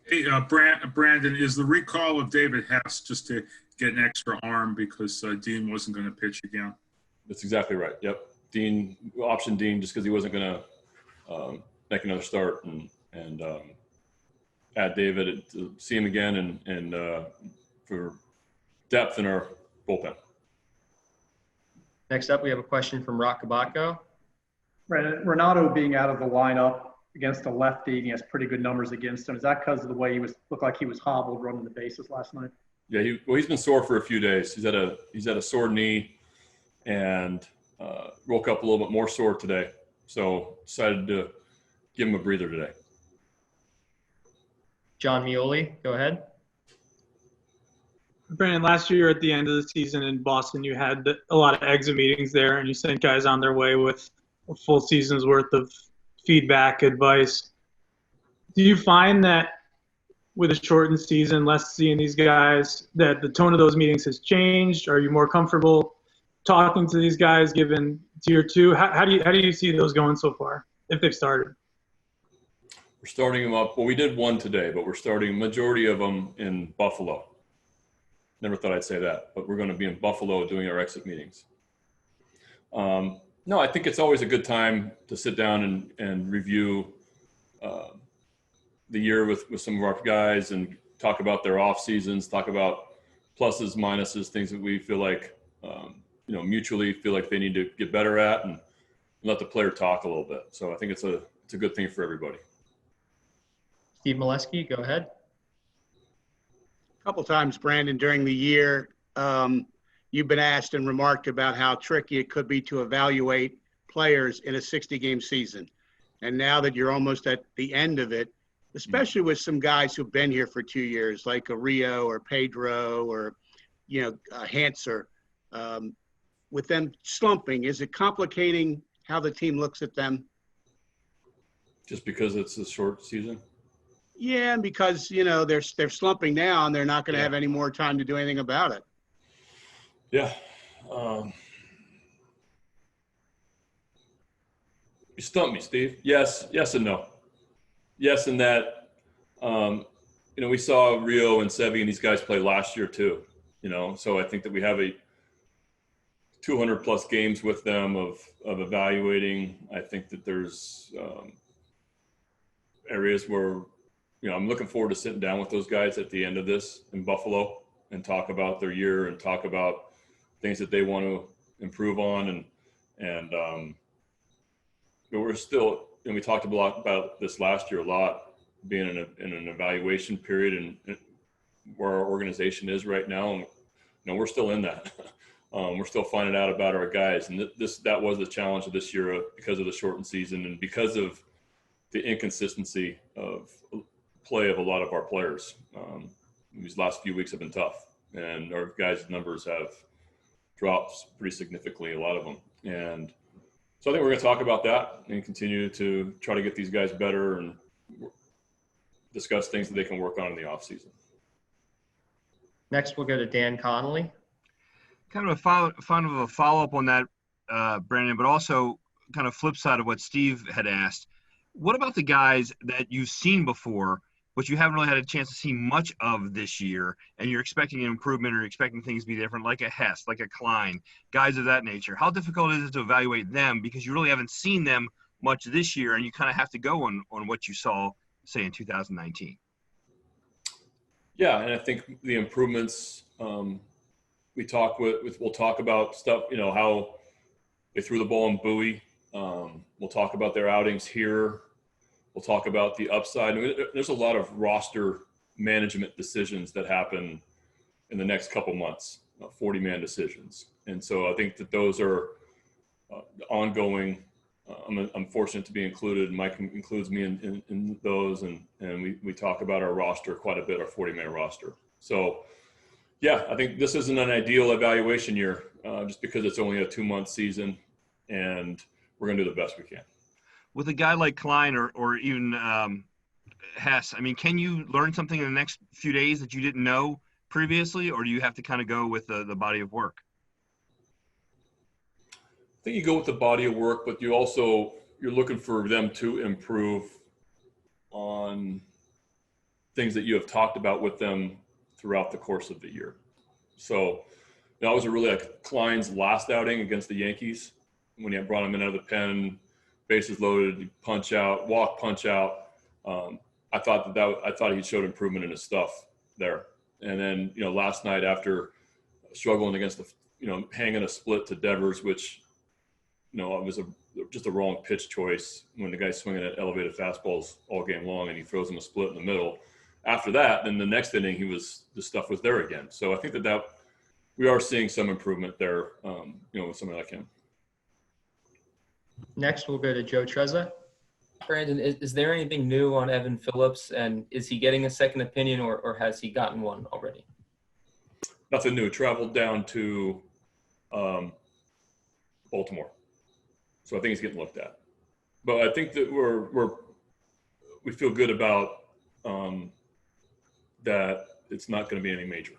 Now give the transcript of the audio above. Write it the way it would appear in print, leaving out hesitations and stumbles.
Hey, Brandon, is the recall of David Hess just to get an extra arm because Dean wasn't going to pitch again? That's exactly right. Yep. Dean optioned Dean just because he wasn't going to make another start and add David to see him again and for depth in our bullpen. Next up, we have a question from Rock Kabako. Renato being out of the lineup against a lefty, and he has pretty good numbers against him. Is that because of the way he looked like he was hobbled running the bases last night? Yeah, he's been sore for a few days. He's had a sore knee and woke up a little bit more sore today. So decided to give him a breather today. John Mioli, go ahead. Brandon, last year at the end of the season in Boston, you had a lot of exit meetings there, and you sent guys on their way with a full season's worth of feedback, advice. Do you find that with a shortened season, less seeing these guys, that the tone of those meetings has changed? Are you more comfortable talking to these guys given tier two? How do you see those going so far, if they've started? We're starting them up. Well, we did one today, but we're starting majority of them in Buffalo. Never thought I'd say that, but we're going to be in Buffalo doing our exit meetings. No, I think it's always a good time to sit down and review the year with some of our guys and talk about their off seasons, talk about pluses, minuses, things that we feel like, mutually feel like they need to get better at, and let the player talk a little bit. So I think it's a good thing for everybody. Steve Molesky, go ahead. A couple times, Brandon, during the year, you've been asked and remarked about how tricky it could be to evaluate players in a 60-game season. And now that you're almost at the end of it, especially with some guys who've been here for 2 years, like a Rio or Pedro or, Hanser, with them slumping, is it complicating how the team looks at them? Just because it's a short season? Yeah, and because, they're slumping now and they're not going to have any more time to do anything about it. Yeah. You stumped me, Steve. Yes and no. Yes, in that, we saw Rio and Sevi and these guys play last year too, so I think that we have a 200 plus games with them of evaluating. I think that there's areas where, I'm looking forward to sitting down with those guys at the end of this in Buffalo and talk about their year and talk about things that they want to improve on. But we're still, and we talked a lot about this last year, a lot being in an evaluation period and where our organization is right now. And, we're still in that. We're still finding out about our guys. And that was the challenge of this year because of the shortened season and because of the inconsistency of play of a lot of our players. These last few weeks have been tough, and our guys' numbers have dropped pretty significantly, a lot of them. And so I think we're going to talk about that and continue to try to get these guys better and discuss things that they can work on in the off season. Next, we'll go to Dan Connolly. Kind of a follow-up on that, Brandon, but also kind of flip side of what Steve had asked. What about the guys that you've seen before, but you haven't really had a chance to see much of this year, and you're expecting an improvement or expecting things to be different, like a Hess, like a Klein, guys of that nature? How difficult is it to evaluate them because you really haven't seen them much this year, and you kind of have to go on what you saw, say, in 2019? Yeah, and I think the improvements we'll talk about stuff, how they threw the ball in Bowie. We'll talk about their outings here. We'll talk about the upside. There's a lot of roster management decisions that happen in the next couple months, 40-man decisions. And so I think that those are ongoing. I'm fortunate to be included. Mike includes me in those, and we talk about our roster quite a bit, our 40-man roster. So, yeah, I think this isn't an ideal evaluation year just because it's only a 2-month season, and we're going to do the best we can. With a guy like Klein or even Hess, I mean, can you learn something in the next few days that you didn't know previously, or do you have to kind of go with the body of work? I think you go with the body of work, but you're looking for them to improve on things that you have talked about with them throughout the course of the year. So that was a really like Klein's last outing against the Yankees when he brought him in out of the pen, bases loaded, punch out, walk, punch out. I thought he showed improvement in his stuff there. And then, last night after struggling against hanging a split to Devers, which, it was just a wrong pitch choice when the guy's swinging at elevated fastballs all game long and he throws him a split in the middle. After that, then the next inning, the stuff was there again. So I think that we are seeing some improvement there, with somebody like him. Next, we'll go to Joe Trezza. Brandon, is there anything new on Evan Phillips, and is he getting a second opinion, or has he gotten one already? Nothing new. Traveled down to Baltimore, so I think he's getting looked at. But I think that we feel good about that. It's not going to be any major.